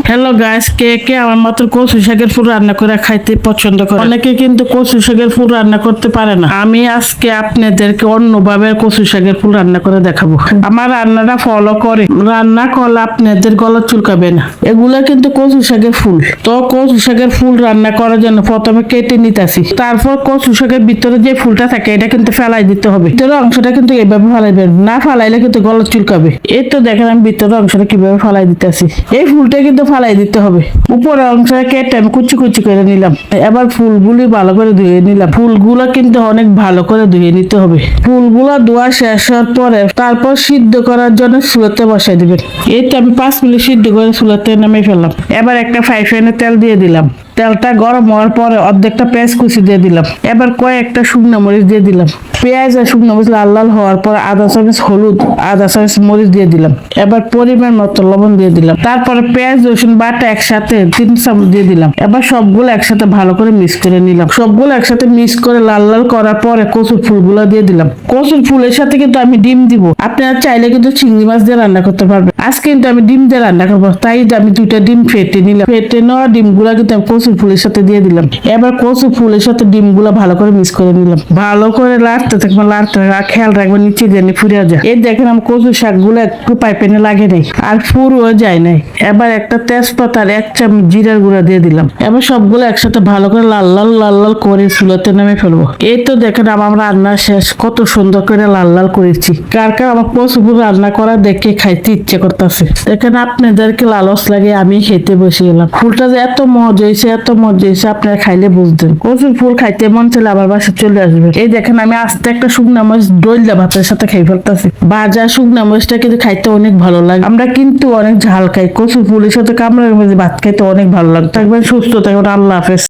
Hello guys, কে কে আমার মতো কচু শাকের ফুল রান্না করে খাইতে পছন্দ করে? অনেকে কিন্তু কচু শাকের ফুল রান্না করতে পারে না। আমি আজকে আপনাদেরকে অন্যভাবে কচু শাকের ফুল রান্না করে দেখাবো। আমার রান্নাটা ফলো করে রান্না করলে আপনাদের গলা চুলকাবে না। এগুলা কিন্তু কচু শাকের ফুল। তো কচু শাকের ফুল রান্না করার জন্য প্রথমে কেটে নিতেছি। তারপর কচু শাকের ভিতরে যে ফুলটা থাকে এটা কিন্তু ফেলাই দিতে হবে। ভিতরের অংশটা কিন্তু এভাবে ফেলাইবেন না, ফেলাইলে কিন্তু গলা চুলকাবে। এই তো দেখেন আমি ভিতরের অংশটা কিভাবে ফেলাই দিতেছি। এই ফুলটা কিন্তু ফালাই দিতে হবে। উপরের অংশটা কেটে আমি কুচি কুচি করে নিলাম। এবার ফুলগুলি ভালো করে ধুয়ে নিলাম। ফুলগুলো কিন্তু অনেক ভালো করে ধুয়ে নিতে হবে। ফুলগুলো ধোয়া শেষ হওয়ার পরে তারপর সিদ্ধ করার জন্য চুলাতে বসাই দিবেন। এই তো আমি 5 মিনিট সিদ্ধ করে চুলাতে নামিয়ে ফেললাম। এবার একটা ফ্রাই প্যানে তেল দিয়ে দিলাম। তেলটা গরম হওয়ার পরে অর্ধেকটা পেঁয়াজ কুচি দিয়ে দিলাম। এবার কয়েকটা শুকনো মরিচ দিয়ে দিলাম। পেঁয়াজ আর শুকনো মরিচ লাল লাল হওয়ার পর আধা চামচ হলুদ, আধা চামচ মরিচ দিয়ে দিলাম। এবার পরিমাণ মতো লবণ দিয়ে দিলাম। তারপরে পেঁয়াজ রসুন বাটা একসাথে 3 চামচ দিয়ে দিলাম। এবার সবগুলো একসাথে ভালো করে মিক্স করে নিলাম। সবগুলো একসাথে মিক্স করে লাল লাল করার পরে কচুর ফুলগুলো দিয়ে দিলাম। কচুর ফুলের সাথে কিন্তু আমি ডিম দিব। আপনারা চাইলে কিন্তু চিংড়ি মাছ দিয়ে রান্না করতে পারবেন। আজকে কিন্তু আমি ডিম দিয়ে রান্না করবো, তাই আমি 2টা ডিম ফেটে নিলাম। ফেটে নেওয়া ডিমগুলা কিন্তু আমি কচুর ফুলের সাথে দিয়ে দিলাম। এবার কচুর ফুলের সাথে ডিমগুলা ভালো করে মিক্স করে নিলাম। ভালো করে লাড়তে থাকবেন, খেয়াল রাখবেন নিচে যেন ফুরিয়ে যায়। এই দেখেন আমি কচু শাকগুলো একটু পাইপেনে লাগে নাই আর ফুরও যায় নাই। এবার একটা তেজপাতা আর 1 চামচ জিরার গুঁড়া দিয়ে দিলাম। এবার সবগুলো একসাথে ভালো করে লাল লাল করে চুলাতে নামে ফেলবো। এই তো দেখেন আমার রান্না শেষ। কত সুন্দর করে লাল লাল করেছি। কার কার আমার কচু ফুল রান্না করা দেখে খাইতে ইচ্ছে করতেছে। দেখেন আপনাদেরকে লালচ লাগে আমি খেতে বসে গেলাম। ফুলটা যে এত মজা হয়েছে, এত মজা হয়েছে, আপনারা খাইলে বুঝতেন। কচুর ফুল খাইতে মন চাইলে আবার বাসা চলে আসবে। এই দেখেন আমি আস্তে একটা শুকনো মরিচ ডইলা ভাতের সাথে খাই ফেলতেছি। ভাজা শুকনো মরিচটা কিন্তু খাইতে অনেক ভালো লাগে। আমরা কিন্তু অনেক ঝাল খাই। কচুর ফুলের সাথে কামড়ের মধ্যে ভাত খাইতে অনেক ভালো লাগে। থাকবেন সুস্থ থাকবেন। আল্লাহ হাফেজ।